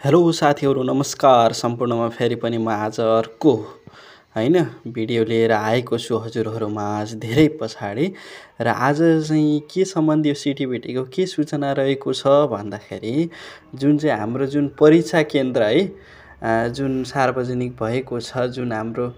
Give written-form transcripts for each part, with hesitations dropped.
Hello साथीहरू नमस्कार सम्पूर्णमा फेरि पनि म आज अर्को हैन भिडियो लिएर आएको छु हजुरहरूमाझ धेरै पछाडि र आज चाहिँ के सम्बन्धी यो सिटिबिटीको के सूचना रहेको छ भन्दाखेरि जुन चाहिँ हाम्रो जुन परीक्षा केन्द्र है जुन सार्वजनिक भएको छ जुन हाम्रो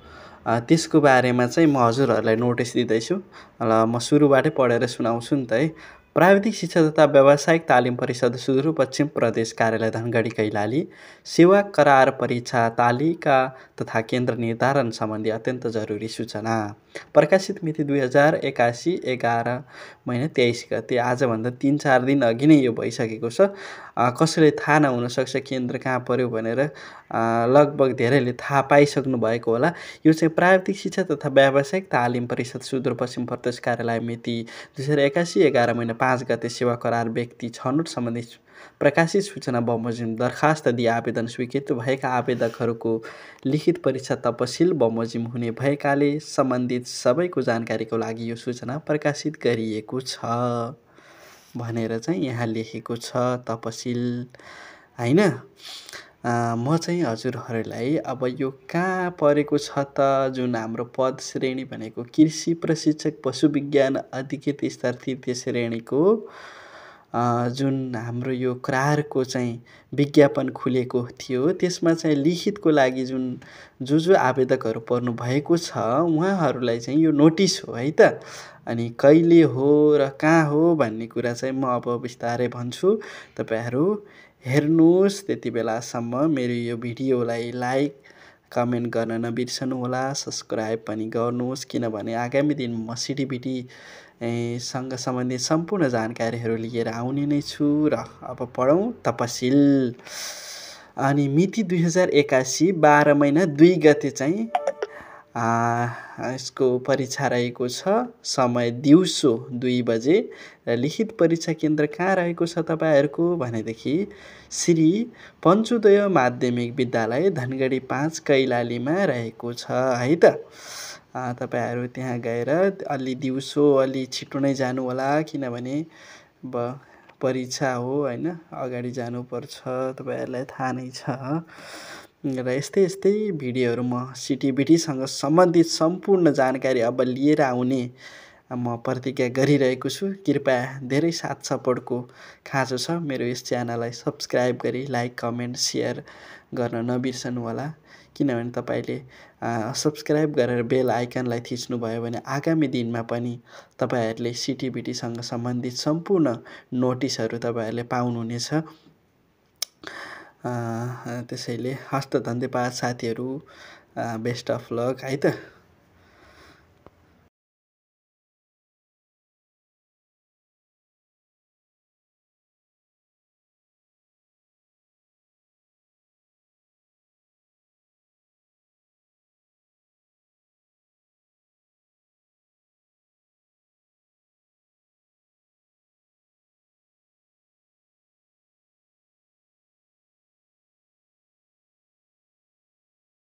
त्यसको बारेमा चाहिँ म हजुरहरूलाई नोटिस दिँदैछु ल म सुरुबाटै पढेर सुनाउँछु नि त है। प्राविधिक शिक्षा तथा व्यावसायिक तालिम परिषद सुदूरपश्चिम प्रदेश कार्यालय धनगढी कैलाली सेवा करार परीक्षा तालिका तथा केन्द्र निर्धारण सम्बन्धी अत्यन्त जरुरी सूचना प्रकाशित मिति 2081 11 महिना 23 गते आजभन्दा 3-4 दिन अघि नै यो भइसकेको छ। कसैले थाहा नहुन सक्छ केन्द्र कहाँ पर्यो भनेर लगभग धेरैले थाहा पाइसक्नु भएको होला। यो चाहिँ प्राविधिक शिक्षा तथा व्यावसायिक तालिम परिषद सुदूरपश्चिम प्रदेश कार्यालय मिति 2081 11 महिना 5 गते सेवा करार व्यक्ति छनौट सम्बन्धी प्रकाशित सूचना बमोजिम दरखास्त दिई आवेदन स्वीकृत भएका आवेदकहरूको लिखित परीक्षा तपसिल बमोजिम हुने भएकाले सम्बन्धित सबैको जानकारीको लागि यो सूचना प्रकाशित गरिएको छ भनेर चाहिँ यहाँ लेखेको छ तपसिल हैन। म चाहिँ हजुरहरूलाई अब यो कहाँ परेको छ त जुन हाम्रो पद श्रेणी भनेको कृषि प्रशिक्षक पशु विज्ञान अधिकृत स्तर तृतीय श्रेणीको जुन हाम्रो यो करारको चाहिँ विज्ञापन खुलेको थियो त्यसमा चाहिँ लिखितको लागि जो आवेदकहरू पर्नु भएको छ उहाँहरूलाई चाहिँ यो नोटिस हो है त। अनि कहिले हो र कहाँ हो भन्ने कुरा चाहिँ म अब बिस्तारै भन्छु, तपाईहरू हेर्नुहोस्। त्यति बेलासम्म मेरो यो भिडियोलाई लाइक कमेन्ट गर्न नबिर्सनु होला, सब्स्क्राइब पनि गर्नुहोस् किनभने आगामी दिन म सिटिबिटी सँग सम्बन्धित सम्पूर्ण जानकारीहरू लिएर आउने नै छु। र अब पढौँ तपसिल। अनि मिति 2081 12 महिना 2 गते चाहिँ यसको परीक्षा रहेको छ। समय दिउँसो 2 बजे र लिखित परीक्षा केन्द्र कहाँ रहेको छ तपाईहरूको भनेदेखि श्री पञ्चोदय माध्यमिक विद्यालय धनगढी 5 कैलालीमा रहेको छ है त। तपाईहरू त्यहाँ गएर अलि दिउँसो अलि छिटो नै जानु होला किनभने अब परीक्षा हो हैन, अगाडि जानुपर्छ, तपाईहरूलाई थाहा नै छ। र यस्तै भिडियोहरू म सिटिबिटीसँग सम्बन्धित सम्पूर्ण जानकारी अब लिएर आउने म प्रतिज्ञा गरिरहेको छु। कृपया धेरै साथ सपोर्टको खाँचो छ। मेरो यस च्यानललाई सब्स्क्राइब गरी लाइक कमेन्ट सेयर गर्न नबिर्सनु होला किनभने तपाईले सब्स्क्राइब गरेर बेल आइकनलाई थिच्नुभयो भने आगामी दिनमा पनि तपाईहरूले सिटिबिटीसँग सम्बन्धित सम्पूर्ण नोटिसहरू तपाईहरूले पाउनुहुनेछ। त्यसैले हस्त धन्यवाद साथीहरू, बेस्ट अफ लक है त।